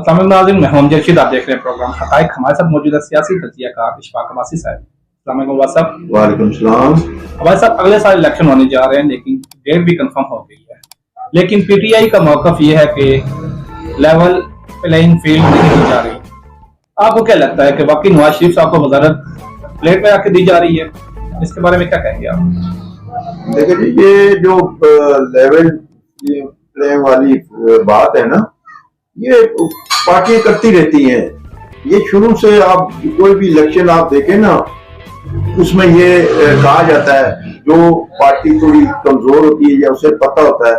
अस्सलाम नाज़रीन, मैं हूं जर्शीद। आप देख रहे हैं प्रोग्राम हक़ाइक़। हमारे साथ मौजूद है सियासी तज्ज़ियाकार इशफाक अब्बासी साहब। अस्सलाम वालेकुम अब्बास साहब। वालेकुम सलाम। अब्बास साहब, अगले साल इलेक्शन होने जा रहे हैं, लेकिन डेट भी कंफर्म हो गई है। लेकिन पीटीआई का मौक़िफ़ ये है कि लेवल प्लेइंग फील्ड नहीं दी जा रही। आपको क्या लगता है कि वाकई नवाज शरीफ साहब को वज़ारत प्लेट पे आके दी जा रही है? इसके बारे में क्या कहेंगे आप? देखिए जी, ये जो लेवल प्लेइंग वाली बात है ना, ये पार्टियां करती रहती हैं। ये शुरू से आप कोई भी इलेक्शन आप देखें ना, उसमें ये कहा जाता है, जो पार्टी थोड़ी कमजोर होती है या उसे पता होता है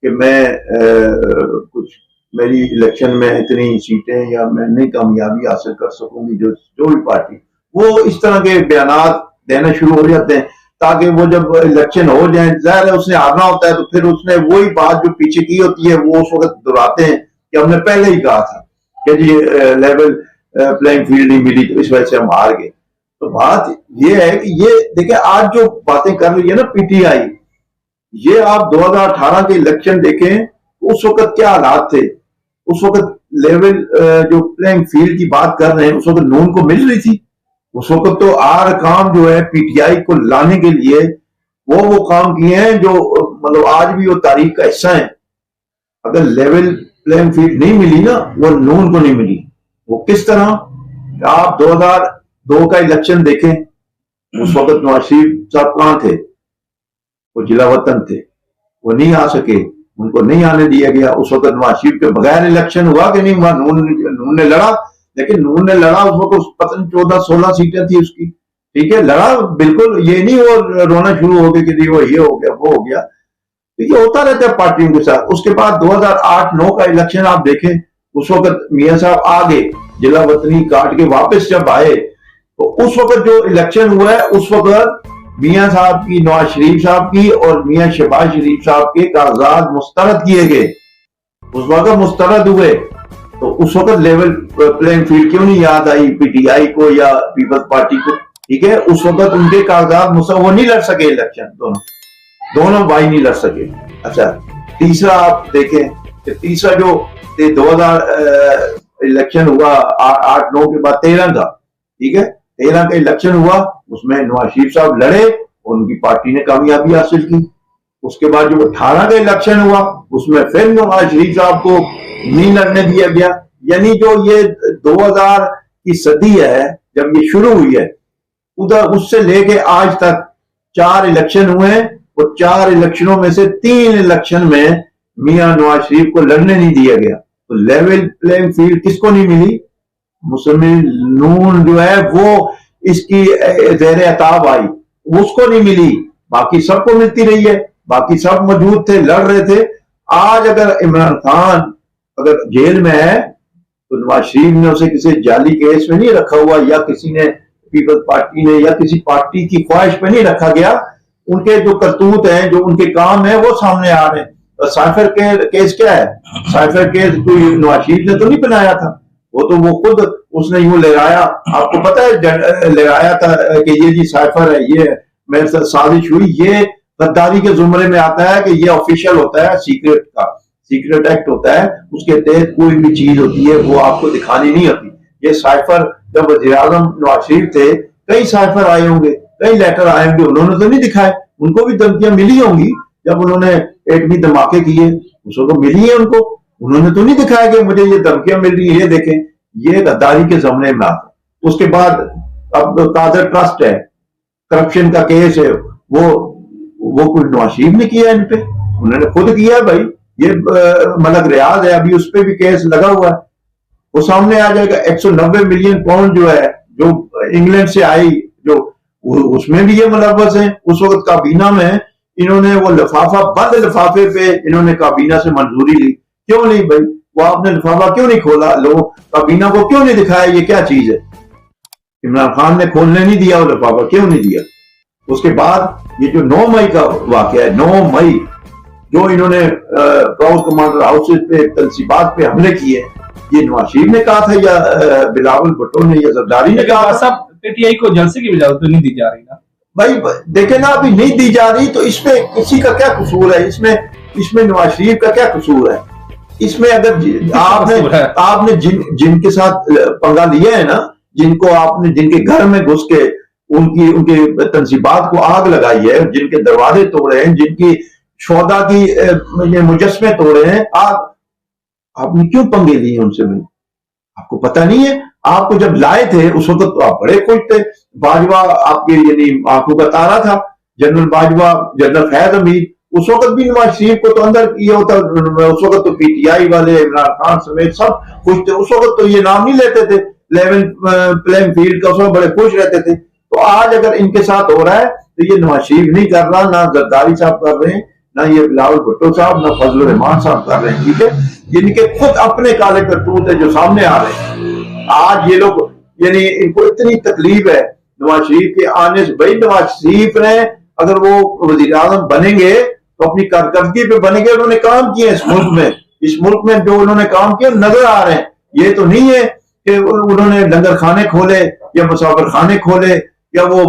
कि मैं कुछ मेरी इलेक्शन में इतनी सीटें या मैं नहीं कामयाबी हासिल कर सकूंगी, जो भी पार्टी, वो इस तरह के बयानात देना शुरू हो जाते हैं, ताकि वो जब इलेक्शन हो जाए, जाहिर है उसने हारना होता है, तो फिर उसने वही बात जो पीछे की होती है वो उस वक्त दोहराते हैं कि हमने पहले ही कहा था कि जी लेवल प्लेइंग फील्ड नहीं मिली, तो इस वजह से हम हार गए। तो बात ये है कि ये देखिए, आज जो बातें कर रही है ना पीटीआई, ये आप 2018 के इलेक्शन देखें, उस वक्त क्या हालात थे। उस वक्त लेवल जो प्लेइंग फील्ड की बात कर रहे हैं, उस वक्त नून को मिल रही थी। उस वक्त तो आर काम जो है पीटीआई को लाने के लिए वो काम किए हैं जो मतलब आज भी वो तारीख का हिस्सा है। अगर लेवल प्लेइंग फील्ड नहीं मिली ना, वो नून को नहीं मिली। वो किस तरह, आप 2002 का इलेक्शन देखें, उस वक्त नवाज शरीफ साहब कहां थे? वो जिला वतन थे, वो नहीं आ सके, उनको नहीं आने दिया गया। उस वक्त नवाज शरीफ के बगैर इलेक्शन हुआ कि नहीं हुआ? नून ने लड़ा, लेकिन नून ने लड़ा उस वक्त पता नहीं 14-16 सीटें थी उसकी, ठीक है, लड़ा बिल्कुल। ये नहीं वो रोना शुरू हो गया कि वो ये हो गया वो हो गया। तो ये होता रहता है पार्टियों के साथ। उसके बाद 2008-9 का इलेक्शन आप देखें, उस वक्त मियां साहब आ गए, जिला वतनी काट के वापस जब आए, तो उस वक्त जो इलेक्शन हुआ है, उस वक्त मियां साहब की, नवाज शरीफ साहब की और मियां शहबाज शरीफ साहब के कागजात मुस्तरद किए गए, उस वक्त मुस्तरद हुए। तो उस वक्त लेवल प्लेइंग फील्ड क्यों नहीं याद आई पीटीआई को या पीपल्स पार्टी को? ठीक है, उस वक्त उनके कागजात वो नहीं लड़ सके इलेक्शन, दोनों भाई नहीं लड़ सके। अच्छा, तीसरा आप देखें कि तीसरा जो 2000 इलेक्शन हुआ 8-9 के बाद 13 का, ठीक है, 13 का इलेक्शन हुआ, उसमें नवाज शरीफ साहब लड़े और उनकी पार्टी ने कामयाबी हासिल की। उसके बाद जो 18 का इलेक्शन हुआ, उसमें फिर नवाज शरीफ साहब को नहीं लड़ने दिया गया। यानी जो ये 2000 की सदी है, जब ये शुरू हुई है, उधर उससे लेके आज तक 4 इलेक्शन हुए हैं, और 4 इलेक्शनों में से 3 इलेक्शन में मियां नवाज शरीफ को लड़ने नहीं दिया गया। तो लेवल प्लेइंग फील्ड किसको नहीं मिली? मुस्लिम नून जो है वो इसकी ज़ेर अताब आई, उसको नहीं मिली, बाकी सबको मिलती रही है। बाकी सब मौजूद थे, लड़ रहे थे। आज अगर इमरान खान अगर जेल में है, तो नवाज शरीफ ने उसे किसी जाली केस में नहीं रखा हुआ, या किसी ने, पीपल्स पार्टी ने, या किसी पार्टी की ख्वाहिश पे नहीं रखा गया। उनके जो करतूत हैं, जो उनके काम है, वो सामने आ रहे हैं। तो साइफर केस क्या है? साइफर केस कोई नवाज शरीफ ने तो नहीं बनाया था, वो खुद उसने यूं लगाया। आपको पता है लगाया था कि ये जी साइफर है, ये मेरे साथ साजिश हुई। ये गद्दारी के जुमरे में आता है कि ये ऑफिशियल होता है, सीक्रेट एक्ट होता है, उसके तहत कोई भी चीज होती है वो आपको दिखानी नहीं होती। ये साइफर जब वज़ीर आज़म नवाज शरीफ थे, कई साइफर आए होंगे, कई लेटर आए होंगे, उन्होंने तो नहीं दिखाए। उनको भी धमकियां मिली होंगी जब उन्होंने एटमी धमाके किए, उसको मिली है उनको, उन्होंने तो नहीं दिखाया कि मुझे ये धमकियां मिल रही है, ये देखें। ये गद्दारी के ज़माने में आता। उसके बाद अब कादर ट्रस्ट है, करप्शन का केस है, वो कोई नवाज शरीफ ने किया, इन पे उन्होंने खुद किया भाई। ये मलक रियाज है, अभी उस पर भी केस लगा हुआ है, वो सामने आ जाएगा। 190 मिलियन पाउंड जो है, जो इंग्लैंड से आई, जो उसमें भी ये मुलव्वस है। उस वक्त काबीना में इन्होंने वो लिफाफा, बंद लिफाफे पे इन्होंने काबीना से मंजूरी ली। क्यों नहीं भाई? वो आपने लिफाफा क्यों नहीं खोला? लोग काबीना को क्यों नहीं दिखाया ये क्या चीज है? इमरान खान ने खोलने नहीं दिया वो लिफाफा, क्यों नहीं दिया? उसके बाद ये जो 9 मई का वाकया है, 9 मई जो इन्होंने प्राउड कमांडर हाउसेज पे, तलसीबात पे हमले किए, ये नवाज शरीफ ने कहा था या बिलावल भुट्टो ने या जरदारी ने कहा? सब पीटीआई को जलसे की इजाजत तो नहीं दी जा रही ना भाई। देखे ना, अभी नहीं दी जा रही, तो इसमें किसी का क्या कसूर है? इसमें नवाज शरीफ का क्या कसूर है? इसमें अगर आपने जिनके साथ पंगा लिया है ना, जिनको आपने जिनके घर में घुस के उनके तंजीबात को आग लगाई है, जिनके दरवाजे तोड़े हैं, जिनकी शौदा की ये मुजस्मे तोड़े हैं, आपने क्यों पंगे लिए उनसे? भाई आपको पता नहीं है? आपको जब लाए थे उस वक्त तो आप बड़े खुश थे। बाजवा आपके यानी आंखों का तारा था, जनरल बाजवा, जनरल फैज हमीद। उस वक्त भी नवाज शरीफ को तो अंदर ये होता, उस वक्त तो पीटीआई वाले, इमरान खान समेत सब खुश थे। उस वक्त तो ये नाम नहीं लेते थे लेवल प्लेइंग फील्ड का, उसमें बड़े खुश रहते थे। तो आज अगर इनके साथ हो रहा है तो ये नवाज शरीफ नहीं कर रहा, ना जरदारी साहब कर रहे हैं, ना ये बिलावल भुट्टो साहब, ना फजल रहमान साहब कर रहे हैं। ठीक है, जिनके खुद अपने काले करतूत है जो सामने आ रहे हैं। आज ये लोग यानी इनको इतनी तकलीफ है नवाज शरीफ के आने से। भाई नवाज शरीफ ने अगर वो वजीर आजम बनेंगे तो अपनी कारकर्दगी पे बनेंगे। उन्होंने काम किए इस मुल्क में जो उन्होंने काम किया नजर आ रहे हैं। ये तो नहीं है कि उन्होंने लंगर खाने खोले या मुसाफिर खाने खोले या वो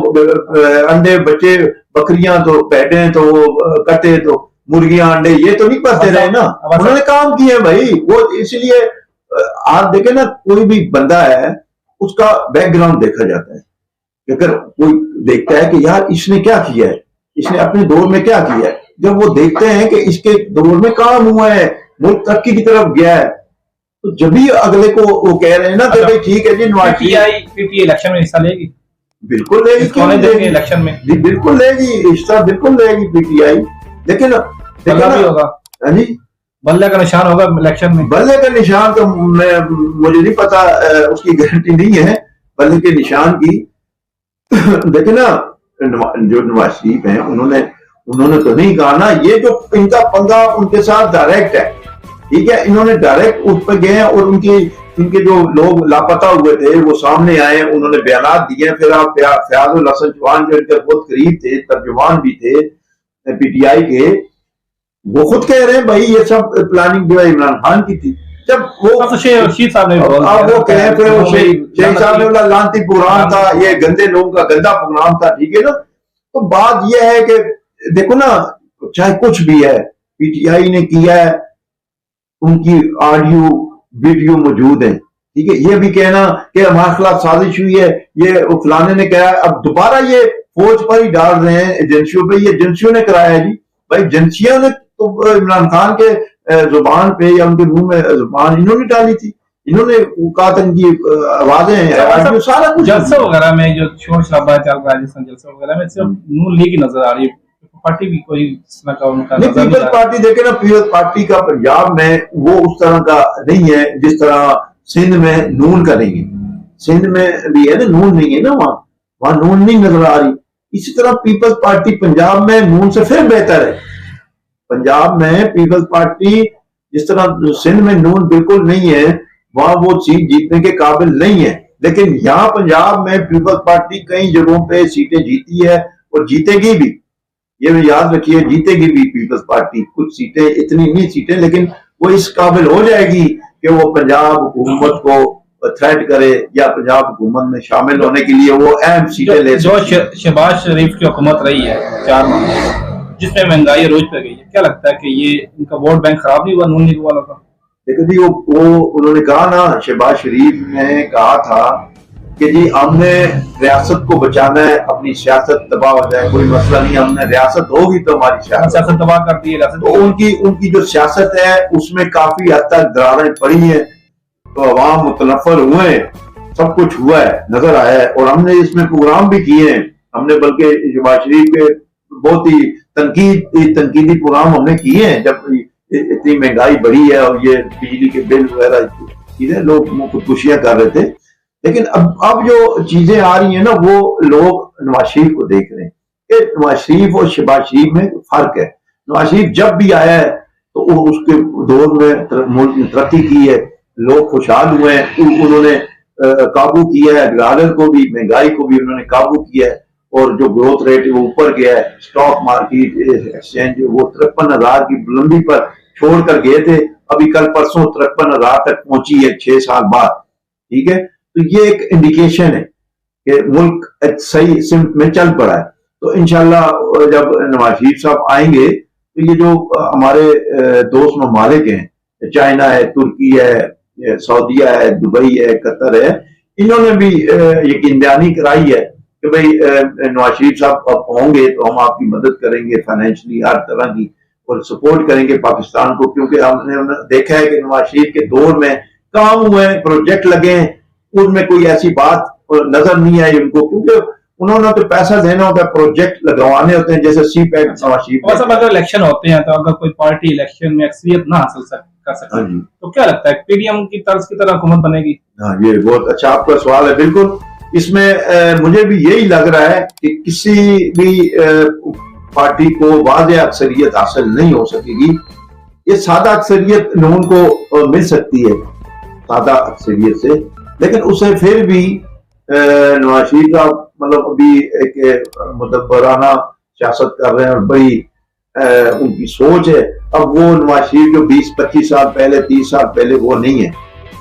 अंडे बच्चे बकरियां तो बैठे तो कटे तो मुर्गियां अंडे, ये तो नहीं करते रहे ना। उन्होंने काम किए भाई। वो इसलिए आप देखे ना, कोई भी बंदा है उसका बैकग्राउंड देखा जाता है। अगर कोई देखता है कि यार इसने क्या किया है, इसने अपने दौर में क्या किया है, जब वो देखते हैं कि इसके दौर में काम हुआ है, मुल्क तरक्की की तरफ गया है, तो जब भी अगले को वो कह रहे हैं ना कि भाई ठीक है जी नवाज पीटीआई इलेक्शन में हिस्सा लेगी, बिल्कुल लेगी, क्यों नहीं लेगी इलेक्शन में? जी बिल्कुल लेगी, हिस्सा बिल्कुल लेगी पीटीआई। लेकिन भी होगा जी, बल्ले का निशान होगा इलेक्शन में। बल्ले का निशान तो मुझे नहीं पता, उसकी गारंटी नहीं है बल्ले के निशान की। देखे ना, जो नवाज शरीफ हैं उन्होंने तो नहीं कहा ना, ये जो इनका पंगा उनके साथ डायरेक्ट है। ठीक है, इन्होंने डायरेक्ट उस पर गए और इनके जो लोग लापता हुए थे वो सामने आए, उन्होंने बयान दिए। फिर आप फयाजुल हसन चौहान जो इनके बहुत करीब थे, तर्जुमान भी थे पीटीआई के, वो खुद कह रहे हैं भाई ये सब प्लानिंग जो है इमरान खान की थी। जब वो शेख साहब ने वो कह रहे फिर शेख साहब ने बोला लांती प्रोग्राम था, ये गंदे लोगों का गंदा प्रोग्राम था। ठीक है ना, तो बात यह है कि देखो ना, चाहे कुछ भी है पीटीआई ने किया है, उनकी ऑडियो वीडियो मौजूद है। ठीक है, ये भी कहना कि हमारे खिलाफ साजिश हुई है, ये फलाने ने कहा, अब दोबारा ये फौज पर ही डाल रहे हैं एजेंसियों पे। ये एजेंसियों ने कराया है जी, भाई एजेंसियों ने तो इमरान खान के जुबान पे या उनके मुंह में जुबान इन्होंने डाली थी, इन्होंने कहा था इनकी आवाजें सारा कुछ। जलसे वगैरह में जो शोर शराबा चल रहा है, राजस्थान जलसे वगैरह में सिर्फ नून लीग नजर आ रही है, पार्टी भी कोई इस तरह का उनका पीपल्स पार्टी देखे ना, पीपल्स पार्टी का पंजाब में वो उस तरह का नहीं है जिस तरह सिंध में नून का नहीं है। सिंध में भी है ना, नून नहीं है ना, वहां नून नहीं नजर आ रही। इसी तरह पीपल्स पार्टी पंजाब में नून से फिर बेहतर है। पंजाब में पीपल्स पार्टी जिस तरह सिंध में नून बिल्कुल नहीं है, वहां वो सीट जीतने के काबिल नहीं है। लेकिन यहाँ पंजाब में पीपल्स पार्टी कई जगहों पे सीटें जीती है और जीतेगी भी, ये भी याद रखिए, जीतेगी भी पीपल्स पार्टी। कुछ सीटें, इतनी नहीं सीटें, लेकिन वो इस काबिल हो जाएगी कि वो पंजाब हुकूमत को थ्रेट करे या पंजाब हुकूमत में शामिल होने के लिए वो अहम सीटें ले। जो शहबाज शरीफ की हुकूमत रही है 4 महीने, जिसमें महंगाई रोज पे गई है, क्या लगता है कि ये इनका वोट बैंक खराब नहीं हुआ नून लीग वालों का? देखो जी, वो उन्होंने कहा ना, शहबाज शरीफ ने कहा था कि जी हमने रियासत को बचाना है, अपनी सियासत तबाह हो जाए कोई मसला नहीं, हमने रियासत होगी तो हमारी सियासत तबाह कर दी है। तो उनकी जो सियासत है उसमें काफी हद तक दरारें पड़ी हैं, तो अवाम मुतनफर हुए, सब कुछ हुआ है, नजर आया है। और हमने इसमें प्रोग्राम भी किए हैं, हमने बल्कि शहबाज शरीफ के बहुत ही तनकीदी प्रोग्राम हमने किए हैं। जब इतनी महंगाई बढ़ी है और ये बिजली के बिल वगैरह चीजें, लोग खुदकुशियां कर रहे थे। लेकिन अब जो चीजें आ रही है ना, वो लोग नवाज शरीफ को देख रहे हैं कि नवाज शरीफ और शहबाज शरीफ में फर्क है। नवाज शरीफ जब भी आया है तो उसके दौर में मुल्क ने तरक्की की है, लोग खुशहाल हुए हैं, उन्होंने काबू किया है डॉलर को भी, महंगाई को भी उन्होंने काबू किया है, और जो ग्रोथ रेट है वो ऊपर गया है। स्टॉक मार्केट एक्सचेंज वो 53,000 की बुलंदी पर छोड़कर गए थे, अभी कल परसों 53,000 तक पहुंची है 6 साल बाद। ठीक है, तो ये एक इंडिकेशन है कि मुल्क सही सिमत में चल पड़ा है। तो इंशाल्लाह जब नवाज शरीफ साहब आएंगे तो ये जो हमारे दोस्त ममालिक हैं चाइना है, तुर्की है, सऊदीया है, दुबई है, कतर है, इन्होंने भी यकीन दहानी कराई है कि भाई नवाज शरीफ साहब अब होंगे तो हम आपकी मदद करेंगे फाइनेंशियली हर तरह की, और सपोर्ट करेंगे पाकिस्तान को, क्योंकि हमने देखा है कि नवाज शरीफ के दौर में काम हुए हैं, प्रोजेक्ट लगे हैं, उनमें कोई ऐसी बात नजर नहीं आई उनको, क्योंकि उन्होंने तो पैसा देना होता है, प्रोजेक्ट लगवाने होते हैं, जैसे सी पैक नवाज शरीफ। और सब अगर इलेक्शन होते हैं तो अगर कोई पार्टी इलेक्शन में अक्सरियत ना हासिल कर सके तो क्या लगता है पीडीएम की तर्ज की तरह हुकूमत बनेगी? हाँ, ये बहुत अच्छा आपका सवाल है। बिल्कुल, इसमें मुझे भी यही लग रहा है कि किसी भी पार्टी को वाज़ेह अक्सरियत हासिल नहीं हो सकेगी। ये सादा अक्सरियत नून को मिल सकती है, सादा अक्सरियत से, लेकिन उसे फिर भी नवाज शरीफ का मतलब अभी एक मुदब्बराना सियासत कर रहे हैं और बड़ी उनकी सोच है। अब वो नवाज शरीफ जो 20-25 साल पहले, 30 साल पहले वो नहीं है।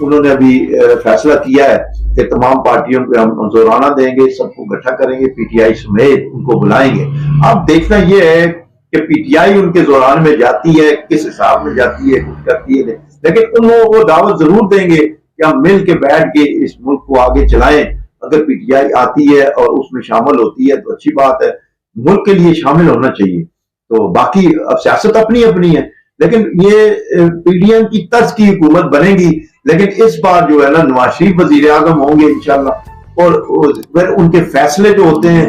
उन्होंने अभी फैसला किया है कि तमाम पार्टियों को हम जोराना देंगे, सबको इकट्ठा करेंगे, पीटीआई समेत उनको बुलाएंगे। अब देखना यह है कि पीटीआई उनके जोरान में जाती है, किस हिसाब में जाती है, कुछ करती है, लेकिन उनको वो दावत जरूर देंगे कि हम मिल के बैठ के इस मुल्क को आगे चलाएं। अगर पीटीआई आती है और उसमें शामिल होती है तो अच्छी बात है, मुल्क के लिए शामिल होना चाहिए। तो बाकी अब सियासत अपनी अपनी है, लेकिन ये पीडीएम की तर्ज की हुकूमत बनेगी, लेकिन इस बार जो है ना नवाज शरीफ वजीर आजम होंगे इंशाल्लाह। और फिर उनके फैसले जो होते हैं,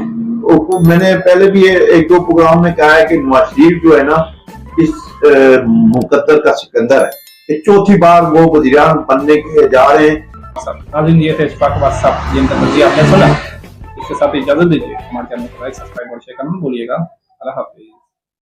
मैंने पहले भी एक दो प्रोग्राम में कहा है कि नवाज शरीफ जो है ना इस मुकद्दर का सिकंदर है, कि चौथी बार वो वजीर आजम बनने के जा रहे हैं। नाज़रीन, ये थे इशफाक अब्बास साहब जिनका तज़किया आपने सुना। इसके साथ इजाजत दीजिए, हमारे चैनल को लाइक, सब्सक्राइब और शेयर करना भूलिएगा। अल्लाह हाफिज़।